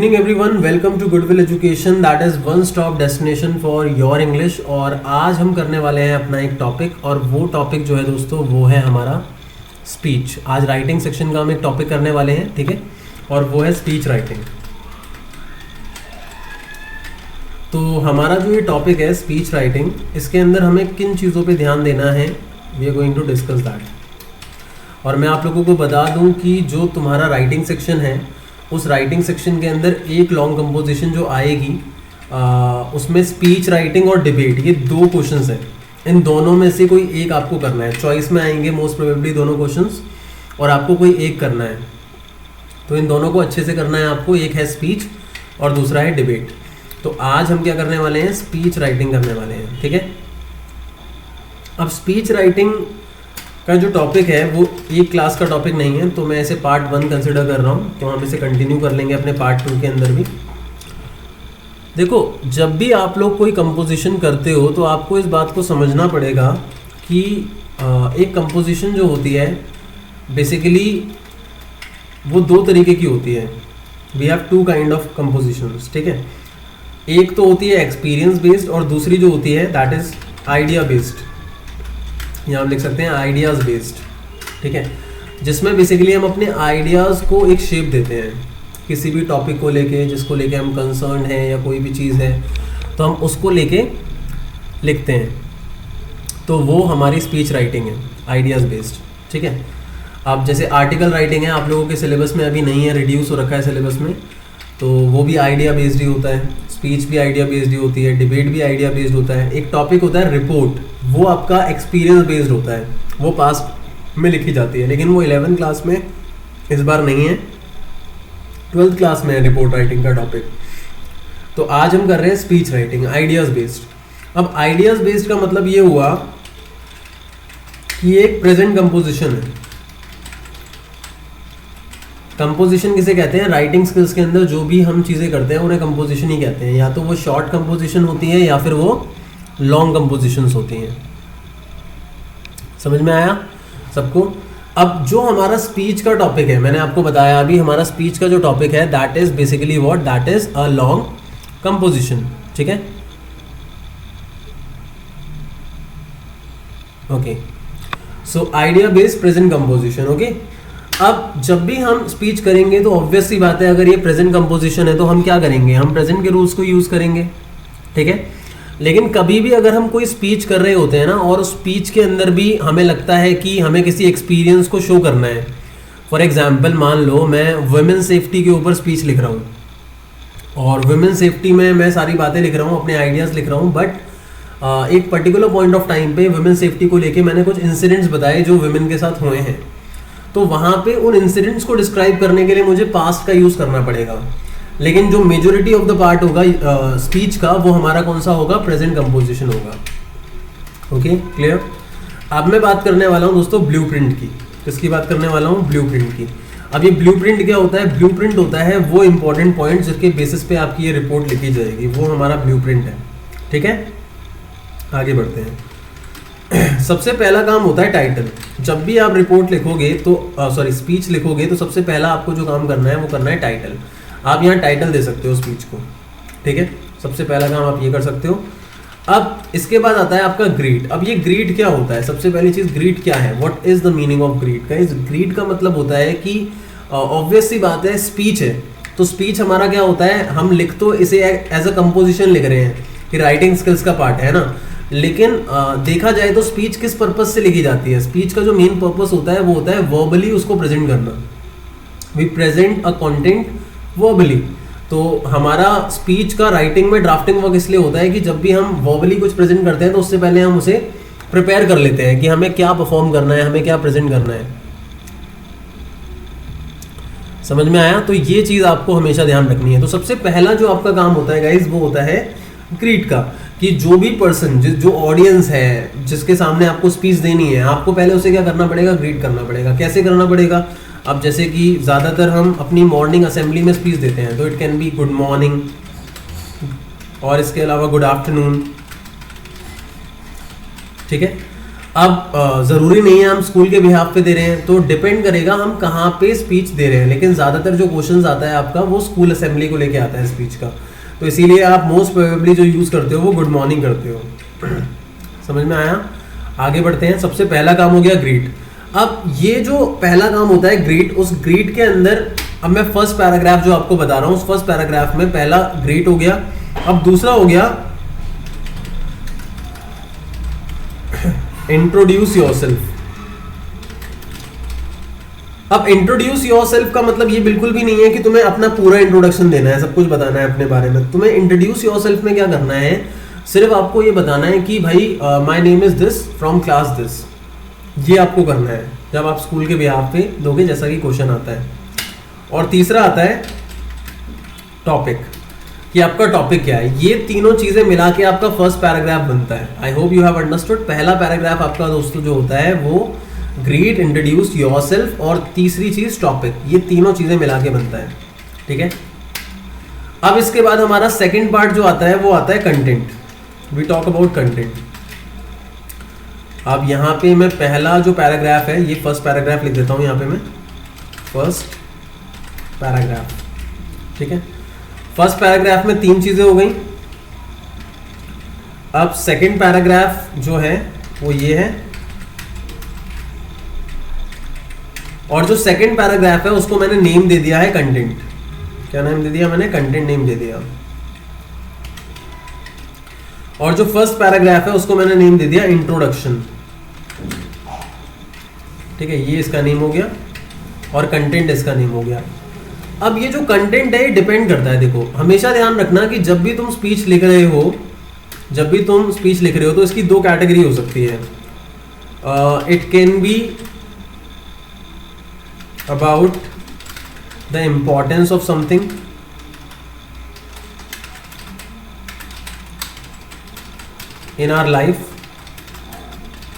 Good evening everyone, welcome to Goodwill Education, that is one stop destination for your English। और आज हम करने वाले हैं अपना एक टॉपिक, और वो टॉपिक जो है दोस्तों वो है हमारा स्पीच। आज राइटिंग सेक्शन का हम एक टॉपिक करने वाले हैं, ठीक है, और वो है स्पीच राइटिंग। तो हमारा जो ये टॉपिक है स्पीच राइटिंग, इसके अंदर हमें किन चीज़ों पे ध्यान देना है, we are going to discuss that. और मैं आप लोगों को बता दूं कि जो तुम्हारा राइटिंग सेक्शन है उस राइटिंग सेक्शन के अंदर एक लॉन्ग कंपोजिशन जो आएगी उसमें स्पीच राइटिंग और डिबेट, ये दो क्वेश्चंस हैं। इन दोनों में से कोई एक आपको करना है, चॉइस में आएंगे मोस्ट प्रोबेबली दोनों क्वेश्चंस, और आपको कोई एक करना है। तो इन दोनों को अच्छे से करना है आपको, एक है स्पीच और दूसरा है डिबेट। तो आज हम क्या करने वाले हैं, स्पीच राइटिंग करने वाले हैं, ठीक है। अब स्पीच राइटिंग का जो टॉपिक है वो एक क्लास का टॉपिक नहीं है, तो मैं इसे पार्ट 1 कंसिडर कर रहा हूँ, तो हम इसे कंटिन्यू कर लेंगे अपने पार्ट 2 के अंदर भी। देखो, जब भी आप लोग कोई कंपोजिशन करते हो तो आपको इस बात को समझना पड़ेगा कि एक कंपोजिशन जो होती है बेसिकली वो दो तरीके की होती है। We have two kind of compositions, ठीक है। एक तो होती है एक्सपीरियंस बेस्ड और दूसरी जो होती है दैट इज़ आइडिया बेस्ड, यहाँ हम लिख सकते हैं आइडियाज़ बेस्ड, ठीक है, जिसमें बेसिकली हम अपने आइडियाज़ को एक शेप देते हैं किसी भी टॉपिक को लेके, जिसको लेके हम कंसर्न हैं या कोई भी चीज़ है तो हम उसको लेके लिखते हैं। तो वो हमारी स्पीच राइटिंग है, आइडियाज़ बेस्ड, ठीक है। अब जैसे आर्टिकल राइटिंग है, आप लोगों के सिलेबस में अभी नहीं है, रिड्यूस हो रखा है सिलेबस में, तो वो भी आइडिया बेस्ड ही होता है। स्पीच भी आइडिया बेस्ड ही होती है, डिबेट भी आइडिया बेस्ड होता है। एक टॉपिक होता है रिपोर्ट, वो आपका एक्सपीरियंस बेस्ड होता है, वो पास में लिखी जाती है, लेकिन वो 11th क्लास में इस बार नहीं है, 12th क्लास में है रिपोर्ट राइटिंग का टॉपिक। तो आज हम कर रहे हैं स्पीच राइटिंग आइडियाज़ बेस्ड। अब आइडियाज़ बेस्ड का मतलब ये हुआ कि एक प्रेजेंट कंपोजिशन है। कंपोजिशन किसे कहते हैं, राइटिंग स्किल्स के अंदर जो भी हम चीज़ें करते हैं उन्हें कंपोजिशन ही कहते हैं। या तो वो शॉर्ट कंपोजिशन होती है या फिर वो लॉन्ग कंपोजिशंस होती हैं। समझ में आया सबको। अब जो हमारा स्पीच का टॉपिक है, मैंने आपको बताया अभी, हमारा स्पीच का जो टॉपिक है that is basically what, that is a long composition, ठीक है। Okay, so idea based present composition, okay. अब जब भी हम स्पीच करेंगे तो ऑब्वियस सी बात है, अगर ये प्रेजेंट कंपोजिशन है तो हम क्या करेंगे, हम प्रेजेंट के रूल्स को यूज़ करेंगे, ठीक है। लेकिन कभी भी अगर हम कोई स्पीच कर रहे होते हैं ना, और स्पीच के अंदर भी हमें लगता है कि हमें किसी एक्सपीरियंस को शो करना है, फॉर एग्जांपल मान लो मैं वुमेन सेफ्टी के ऊपर स्पीच लिख रहा हूँ, और वुमेन सेफ्टी में मैं सारी बातें लिख रहा हूँ, अपने आइडियाज़ लिख रहा हूँ, बट एक पर्टिकुलर पॉइंट ऑफ टाइम पे वुमेन सेफ्टी को लेके मैंने कुछ इंसिडेंट्स बताए जो वुमेन के साथ हुए हैं। तो वहाँ पे उन इंसिडेंट्स को डिस्क्राइब करने के लिए मुझे पास्ट का यूज़ करना पड़ेगा, लेकिन जो मेजोरिटी ऑफ द पार्ट होगा स्पीच का, वो हमारा कौन सा होगा, प्रेजेंट कंपोजिशन होगा। Okay, clear. अब मैं बात करने वाला हूँ दोस्तों ब्लूप्रिंट की। किसकी बात करने वाला हूँ, ब्लूप्रिंट की। अब ये ब्लूप्रिंट क्या होता है, ब्लूप्रिंट होता है वो इंपॉर्टेंट पॉइंट जिसके बेसिस पे आपकी ये रिपोर्ट लिखी जाएगी, वो हमारा ब्लूप्रिंट है, ठीक है। आगे बढ़ते हैं। सबसे पहला काम होता है टाइटल। जब भी आप रिपोर्ट लिखोगे तो स्पीच लिखोगे तो सबसे पहला आपको जो काम करना है वो करना है टाइटल। आप यहाँ टाइटल दे सकते हो स्पीच को, ठीक है। सबसे पहला काम आप ये कर सकते हो। अब इसके बाद आता है आपका ग्रीट। अब ये ग्रीट क्या होता है, सबसे पहली चीज़ ग्रीट क्या है, what is the meaning of greet. Guys, greet का मतलब होता है कि ऑब्वियस सी बात है, स्पीच है तो स्पीच हमारा क्या होता है, हम लिख तो इसे एज अ कंपोजिशन लिख रहे हैं कि राइटिंग स्किल्स का पार्ट है ना, लेकिन देखा जाए तो स्पीच किस पर्पस से लिखी जाती है। स्पीच का जो मेन पर्पस होता है वो होता है वर्बली उसको प्रेजेंट करना। We present a content verbally. तो हमारा स्पीच का राइटिंग में ड्राफ्टिंग वर्क इसलिए होता है कि जब भी हम वर्बली कुछ प्रेजेंट करते हैं तो उससे पहले हम उसे प्रिपेयर कर लेते हैं कि हमें क्या परफॉर्म करना है, हमें क्या प्रेजेंट करना है। समझ में आया। तो ये चीज़ आपको हमेशा ध्यान रखनी है। तो सबसे पहला जो आपका काम होता है गाइज, वो होता है ग्रीट का, कि जो भी पर्सन, जो ऑडियंस है जिसके सामने आपको स्पीच देनी है, आपको पहले उसे क्या करना पड़ेगा, ग्रीट करना पड़ेगा। कैसे करना पड़ेगा, अब जैसे कि ज़्यादातर हम अपनी मॉर्निंग असेंबली में स्पीच देते हैं, तो it can be good morning, और इसके अलावा गुड आफ्टरनून, ठीक है। अब ज़रूरी नहीं है हम स्कूल के बिहाफ पे दे रहे हैं, तो डिपेंड करेगा हम कहाँ पे स्पीच दे रहे हैं, लेकिन ज़्यादातर जो क्वेश्चंस आता है आपका वो स्कूल असेंबली को लेके आता है स्पीच का, तो इसीलिए आप मोस्ट प्रोबेबली जो यूज़ करते हो वो गुड मॉर्निंग करते हो। समझ में आया? आगे बढ़ते हैं। सबसे पहला काम हो गया ग्रीट। अब ये जो पहला काम होता है ग्रीट, उस ग्रीट के अंदर अब मैं फर्स्ट पैराग्राफ जो आपको बता रहा हूँ, उस फर्स्ट पैराग्राफ में पहला ग्रीट हो गया। अब दूसरा हो गया इंट्रोड्यूस योरसेल्फ। अब इंट्रोड्यूस योरसेल्फ का मतलब ये बिल्कुल भी नहीं है कि तुम्हें अपना पूरा इंट्रोडक्शन देना है, सब कुछ बताना है अपने बारे में। तुम्हें इंट्रोड्यूस योरसेल्फ में क्या करना है, सिर्फ आपको ये बताना है कि भाई my name is this from class this, ये आपको करना है जब आप स्कूल के बिहाफ पे दोगे, जैसा कि क्वेश्चन आता है। और तीसरा आता है टॉपिक, कि आपका टॉपिक क्या है। ये तीनों चीजें मिला के आपका फर्स्ट पैराग्राफ बनता है। I hope you have understood. पहला पैराग्राफ आपका दोस्तों जो होता है वो ग्रीट, इंट्रोड्यूस योरसेल्फ और तीसरी चीज टॉपिक, ये तीनों चीजें मिला के बनता है, ठीक है। अब इसके बाद हमारा सेकंड पार्ट जो आता है वो आता है content. We talk about content. अब यहाँ पे मैं पहला जो पैराग्राफ है, ये फर्स्ट पैराग्राफ लिख देता हूँ यहाँ पे मैं, फर्स्ट पैराग्राफ, ठीक है। फर्स्ट पैराग्राफ में तीन चीजें हो गई। अब सेकंड पैराग्राफ जो है वो ये है, और जो सेकंड पैराग्राफ है उसको मैंने नेम दे दिया है कंटेंट। क्या नाम दे दिया मैंने? कंटेंट नेम दे दिया। और जो फर्स्ट पैराग्राफ है उसको मैंने नेम दे दिया इंट्रोडक्शन, ठीक है, ये इसका नेम हो गया और कंटेंट इसका नेम हो गया। अब ये जो कंटेंट है ये डिपेंड करता है, देखो हमेशा ध्यान रखना कि जब भी तुम स्पीच लिख रहे हो, तो इसकी दो कैटेगरी हो सकती है। It can be about the importance of something, in our life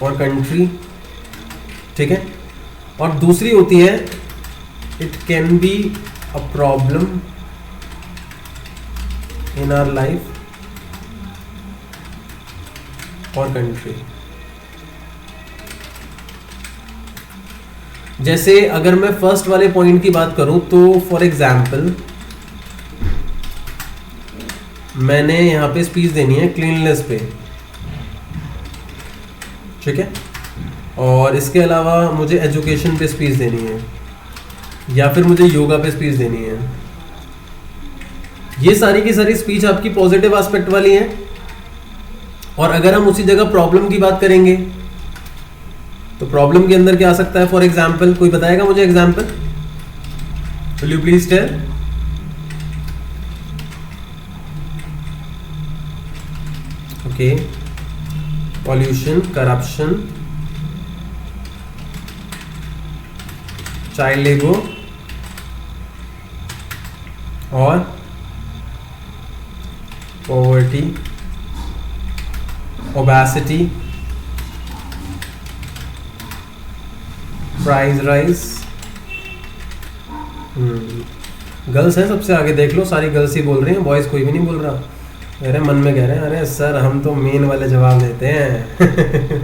और कंट्री, ठीक है। और दूसरी होती है it can be a problem in our life और कंट्री। जैसे अगर मैं फर्स्ट वाले पॉइंट की बात करूं तो फॉर एग्जाम्पल मैंने यहां पे स्पीच देनी है क्लीननेस पे, ठीक है, और इसके अलावा मुझे एजुकेशन पे स्पीच देनी है या फिर मुझे योगा पे स्पीच देनी है। ये सारी की सारी स्पीच आपकी पॉजिटिव एस्पेक्ट वाली है। और अगर हम उसी जगह प्रॉब्लम की बात करेंगे तो प्रॉब्लम के अंदर क्या आ सकता है? फॉर एग्जाम्पल कोई बताएगा मुझे example? Will you please tell? Okay, pollution, corruption, child labour और poverty, obesity, price rise. Girls हैं सबसे आगे, देख लो सारी गर्ल्स ही बोल रही हैं, बॉयज कोई भी नहीं बोल रहा। अरे मन में कह रहे हैं अरे सर हम तो मेन वाले जवाब देते हैं।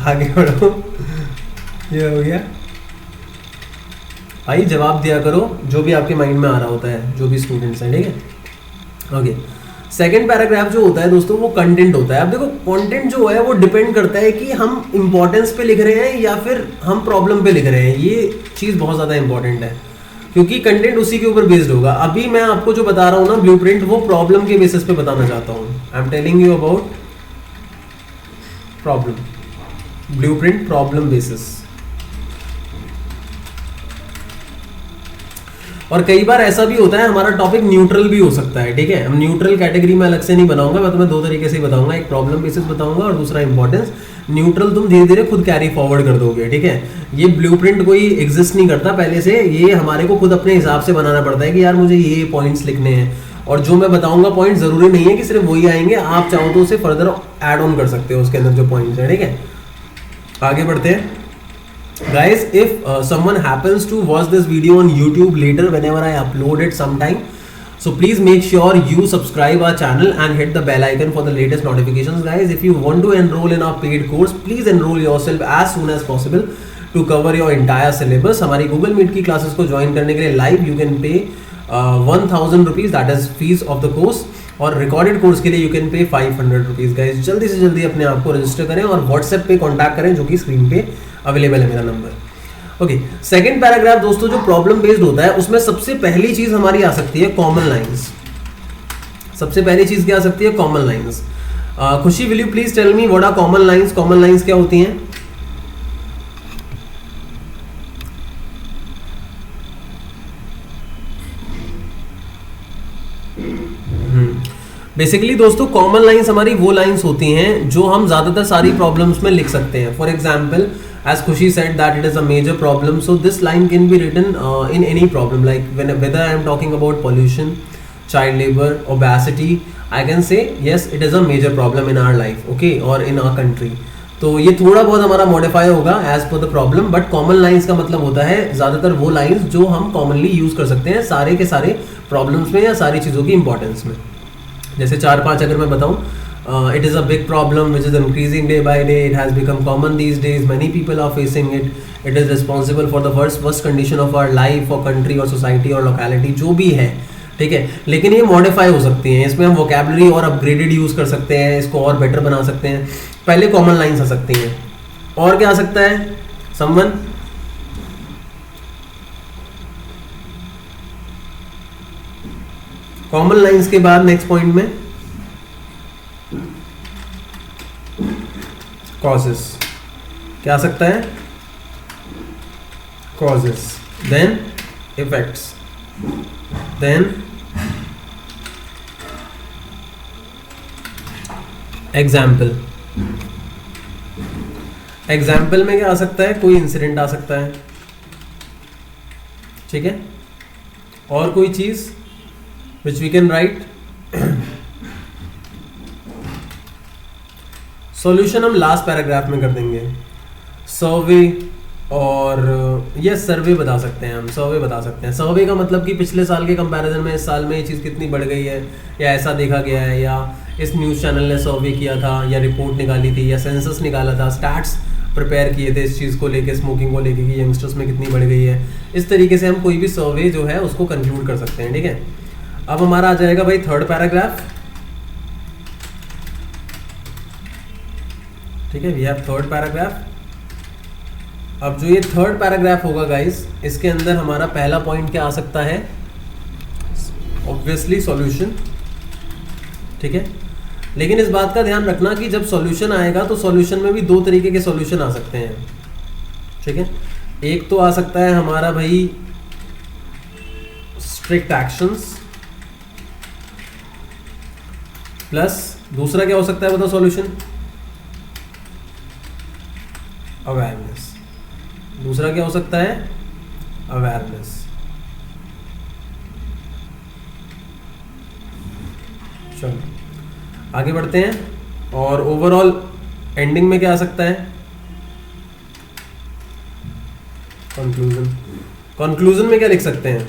आगे बढ़ो, ये हो गया। भाई जवाब दिया करो जो भी आपके माइंड में आ रहा होता है, जो भी स्टूडेंट्स हैं, ठीक है। ओके, सेकेंड पैराग्राफ जो होता है दोस्तों वो कंटेंट होता है। अब देखो कंटेंट जो है वो डिपेंड करता है कि हम इंपॉर्टेंस पे लिख रहे हैं या फिर हम प्रॉब्लम पे लिख रहे हैं। ये चीज़ बहुत ज़्यादा इंपॉर्टेंट है क्योंकि कंटेंट उसी के ऊपर बेस्ड होगा। अभी मैं आपको जो बता रहा हूँ ना ब्लूप्रिंट, वो प्रॉब्लम के बेसिस पे बताना चाहता हूँ। I am telling you about problem, blueprint problem basis. और कई बार ऐसा भी होता है हमारा टॉपिक न्यूट्रल भी हो सकता है, ठीक है। हम न्यूट्रल कैटेगरी में अलग से नहीं बनाऊंगा, मैं तुम्हें दो तरीके से बताऊंगा, एक प्रॉब्लम बेसिस बताऊंगा और दूसरा इंपॉर्टेंस। न्यूट्रल तुम धीरे धीरे खुद कैरी फॉरवर्ड कर दोगे, ठीक है। ये ब्लूप्रिंट कोई एग्जिस्ट नहीं करता पहले से, ये हमारे को खुद अपने हिसाब से बनाना पड़ता है कि यार मुझे ये पॉइंट्स लिखने हैं। और जो मैं बताऊंगा पॉइंट जरूरी नहीं है कि सिर्फ वही आएंगे, आप चाहो तो उसे फर्दर ऐड ऑन कर सकते हो उसके अंदर जो पॉइंट्स है, ठीक है। आगे बढ़ते हैं। Guys, if someone happens to watch this video on YouTube later whenever I upload it sometime, So please make sure you subscribe our channel and hit the bell icon for the latest notifications, guys. If you want to enroll in our paid course, please enroll yourself as soon as possible to cover your entire syllabus. हमारी Google Meet की classes को join करने के लिए live you can pay 1000 rupees, that is fees of the course, और recorded course के लिए you can pay 500 rupees. Guys जल्दी से जल्दी अपने आप को रजिस्टर करें और व्हाट्सएप पे कॉन्टैक्ट करें, जो कि स्क्रीन पे अवेलेबल है मेरा नंबर। ओके, सेकंड पैराग्राफ दोस्तों जो प्रॉब्लम बेस्ड होता है उसमें सबसे पहली चीज हमारी आ सकती है कॉमन लाइंस। सबसे पहली चीज क्या आ सकती है? Common lines. Khushi, will you please tell me what are common lines? Common lines क्या होती हैं? बेसिकली दोस्तों कॉमन लाइंस हमारी वो लाइंस होती हैं जो हम ज्यादातर सारी प्रॉब्लम्स में लिख सकते हैं। For example, as Khushi said that it is a major problem, so this line can be written in any problem, like whether I am talking about pollution, child labor, obesity, I can say yes it is a major problem in our life, okay, or in our country. तो ये थोड़ा बहुत हमारा modify होगा as per the problem, but common lines का मतलब होता है ज़्यादातर वो लाइंस जो हम कॉमनली यूज़ कर सकते हैं सारे के सारे प्रॉब्लम्स में या सारी चीज़ों की इंपॉर्टेंस में। जैसे 4-5 अगर मैं बताऊँ, it is a big problem which is increasing day by day. It has become common these days. Many people are facing it. It is responsible for the worst condition of our life or country or society or locality, जो भी है, ठीक है। लेकिन ये modify हो सकती हैं, इसमें हम वोकेबलरी और अपग्रेडेड यूज़ कर सकते हैं, इसको और बेटर बना सकते हैं। पहले कॉमन लाइन्स आ सकती हैं, और क्या आ सकता है? समवन? कॉमन लाइन्स के बाद नेक्स्ट पॉइंट में causes क्या आ सकता है? causes, then effects, then example। Example में क्या आ सकता है? कोई इंसिडेंट आ सकता है, ठीक है। और कोई चीज which we can write. Solution हम लास्ट पैराग्राफ में कर देंगे। सर्वे और यस सर्वे बता सकते हैं, हम सर्वे बता सकते हैं। सर्वे का मतलब कि पिछले साल के कंपैरिजन में इस साल में ये चीज़ कितनी बढ़ गई है, या ऐसा देखा गया है, या इस न्यूज़ चैनल ने सर्वे किया था, या रिपोर्ट निकाली थी, या सेंसस निकाला था, स्टैट्स प्रिपेयर किए थे इस चीज़ को लेके, स्मोकिंग को लेके कि यंगस्टर्स में कितनी बढ़ गई है। इस तरीके से हम कोई भी सर्वे जो है उसको कंक्लूड कर सकते हैं, ठीक है। अब हमारा आ जाएगा भाई थर्ड पैराग्राफ, ठीक है। We have third paragraph. अब जो ये थर्ड पैराग्राफ होगा गाइस, इसके अंदर हमारा पहला पॉइंट क्या आ सकता है? ऑब्वियसली सॉल्यूशन, ठीक है। लेकिन इस बात का ध्यान रखना कि जब सॉल्यूशन आएगा तो सॉल्यूशन में भी दो तरीके के सॉल्यूशन आ सकते हैं, ठीक है। एक तो आ सकता है हमारा भाई स्ट्रिक्ट एक्शंस, प्लस दूसरा क्या हो सकता है बताओ सॉल्यूशन? अवेयरनेस। दूसरा क्या हो सकता है? अवेयरनेस। चलो आगे बढ़ते हैं। और ओवरऑल एंडिंग में क्या आ सकता है? कंक्लूजन। कंक्लूजन में क्या लिख सकते हैं?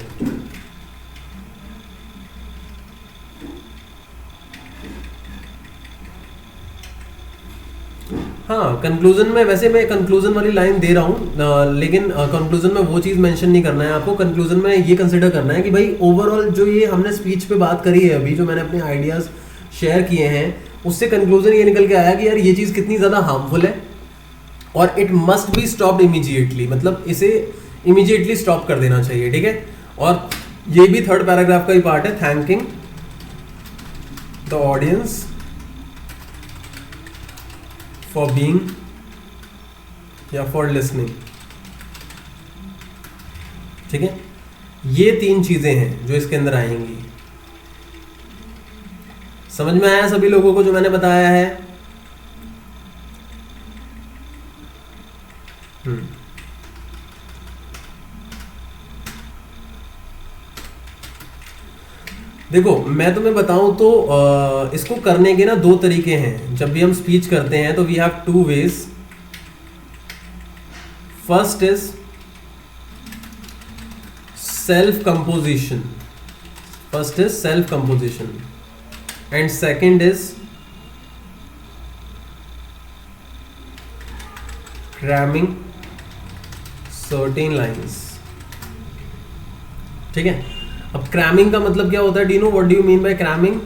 हाँ, कंक्लूजन में वैसे मैं कंक्लूजन वाली लाइन दे रहा हूँ, लेकिन कंक्लूजन में वो चीज़ मेंशन नहीं करना है आपको। कंक्लूजन में ये कंसिडर करना है कि भाई ओवरऑल जो ये हमने स्पीच पे बात करी है अभी, जो मैंने अपने आइडियाज़ शेयर किए हैं, उससे कंक्लूजन ये निकल के आया कि यार ये चीज़ कितनी ज़्यादा हार्मफुल है और it must be stopped immediately, मतलब इसे इमीडिएटली स्टॉप कर देना चाहिए, ठीक है। और ये भी थर्ड पैराग्राफ का ही पार्ट है, thanking the audience for being या फॉर लिसनिंग, ठीक है। ये तीन चीजें हैं जो इसके अंदर आएंगी। समझ में आया सभी लोगों को जो मैंने बताया है? देखो मैं तुम्हें बताऊं तो इसको करने के ना दो तरीके हैं। जब भी हम स्पीच करते हैं तो we have two ways. First is self composition. First is self composition and second is cramming certain lines. ठीक है, अब क्रैमिंग का मतलब क्या होता है? Do know what do you mean by cramming?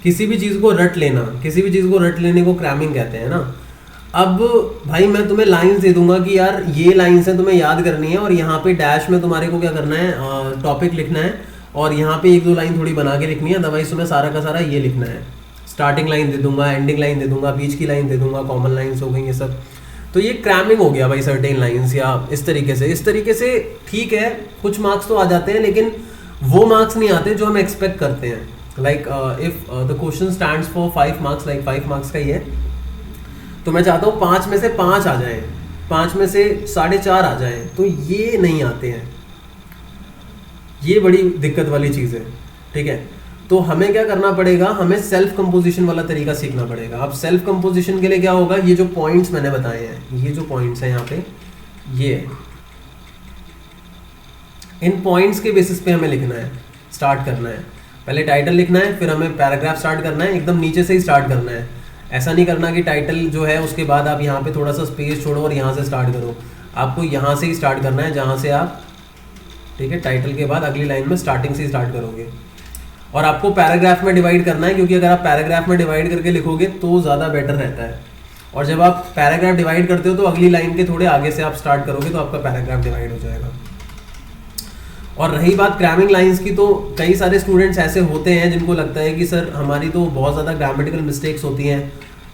किसी भी चीज को रट लेना, किसी भी चीज को रट लेने को क्रैमिंग कहते हैं ना। अब भाई मैं तुम्हें लाइंस दे दूंगा कि यार ये लाइंस है, तुम्हें याद करनी है, और यहाँ पे डैश में तुम्हारे को क्या करना है, टॉपिक लिखना है, और यहाँ पे एक दो लाइन थोड़ी बना के लिखनी है, अदरवाइज तुम्हें सारा का सारा ये लिखना है। स्टार्टिंग लाइन दे दूंगा, एंडिंग लाइन दे दूंगा, बीच की लाइन दे दूंगा, कॉमन लाइन्स हो गई ये सब। तो ये क्रैमिंग हो गया भाई, सर्टेन लाइंस या इस तरीके से ठीक है, कुछ मार्क्स तो आ जाते हैं, लेकिन वो मार्क्स नहीं आते जो हम एक्सपेक्ट करते हैं। Like if the question stands for 5 marks, like 5 marks का ही है, तो मैं चाहता हूँ 5 में से 5 आ जाएं, 5 में से 4.5 आ जाएं, तो ये नहीं आते हैं। ये बड़ी दिक्कत वाली चीज़ है। ठीक है, तो हमें क्या करना पड़ेगा, हमें सेल्फ कंपोजिशन वाला तरीका सीखना पड़ेगा। अब सेल्फ कंपोजिशन के लिए क्या होगा, ये जो पॉइंट्स मैंने बताए हैं, ये जो पॉइंट्स हैं यहाँ पे, ये इन पॉइंट्स के बेसिस पे हमें लिखना है, स्टार्ट करना है। पहले टाइटल लिखना है, फिर हमें पैराग्राफ स्टार्ट करना है, एकदम नीचे से ही स्टार्ट करना है। ऐसा नहीं करना कि टाइटल जो है उसके बाद आप यहाँ पे थोड़ा सा स्पेस छोड़ो और यहाँ से स्टार्ट करो। आपको यहाँ से ही स्टार्ट करना है जहाँ से आप, ठीक है, टाइटल के बाद अगली लाइन में स्टार्टिंग से ही स्टार्ट करोगे। और आपको पैराग्राफ में डिवाइड करना है, क्योंकि अगर आप पैराग्राफ में डिवाइड करके लिखोगे तो ज़्यादा बेटर रहता है। और जब आप पैराग्राफ डिवाइड करते हो तो अगली लाइन के थोड़े आगे से आप स्टार्ट करोगे तो आपका पैराग्राफ डिवाइड हो जाएगा। और रही बात क्रैमिंग लाइंस की, तो कई सारे स्टूडेंट्स ऐसे होते हैं जिनको लगता है कि सर हमारी तो बहुत ज़्यादा ग्रामेटिकल मिस्टेक्स होती हैं,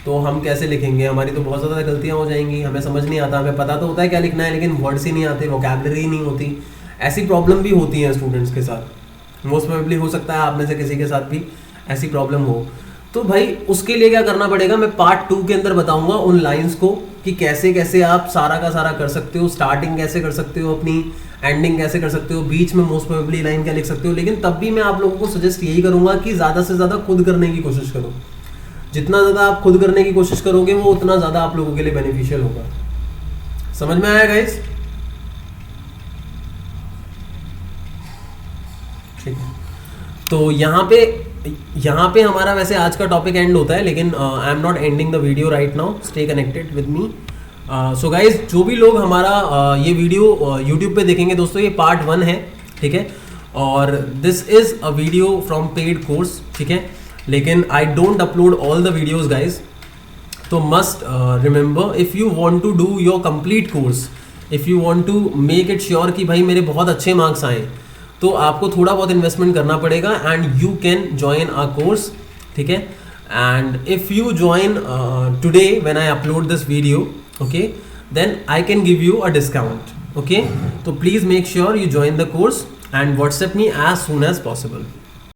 तो हम कैसे लिखेंगे, हमारी तो बहुत ज़्यादा गलतियाँ हो जाएंगी, हमें समझ नहीं आता, हमें पता तो होता है क्या लिखना है, लेकिन वर्ड्स ही नहीं आते, वोकैबुलरी नहीं होती। ऐसी प्रॉब्लम भी होती है स्टूडेंट्स के साथ। मोस्ट प्रोबेबली हो सकता है आप में से किसी के साथ भी ऐसी प्रॉब्लम हो। तो भाई उसके लिए क्या करना पड़ेगा, मैं पार्ट 2 के अंदर बताऊंगा उन लाइंस को कि कैसे कैसे आप सारा का सारा कर सकते हो, स्टार्टिंग कैसे कर सकते हो अपनी, एंडिंग कैसे कर सकते हो, बीच में मोस्ट प्रोबेबली लाइन क्या लिख सकते हो। लेकिन तब भी मैं आप लोगों को सजेस्ट यही करूंगा कि ज़्यादा से ज़्यादा खुद करने की कोशिश करो। जितना ज़्यादा आप खुद करने की कोशिश करोगे वो उतना ज़्यादा आप लोगों के लिए बेनिफिशियल होगा। समझ में आया गाइस? ठीक है, तो यहाँ पे हमारा वैसे आज का टॉपिक एंड होता है, लेकिन I am not ending the video right now, stay connected with me. So guys, जो भी लोग हमारा ये वीडियो यूट्यूब पे देखेंगे दोस्तों, ये पार्ट 1 है, ठीक है, और this is a video from paid course, ठीक है, लेकिन I don't upload all the videos guys. तो must remember, if you want to do your complete course, if you want to make it sure कि भाई मेरे बहुत अच्छे marks आएँ, तो आपको थोड़ा बहुत इन्वेस्टमेंट करना पड़ेगा, and you can join our course, ठीक है। And if you join today when I upload this video, okay, then I can give you a discount, okay. तो please make sure you join the course and WhatsApp me as soon as possible.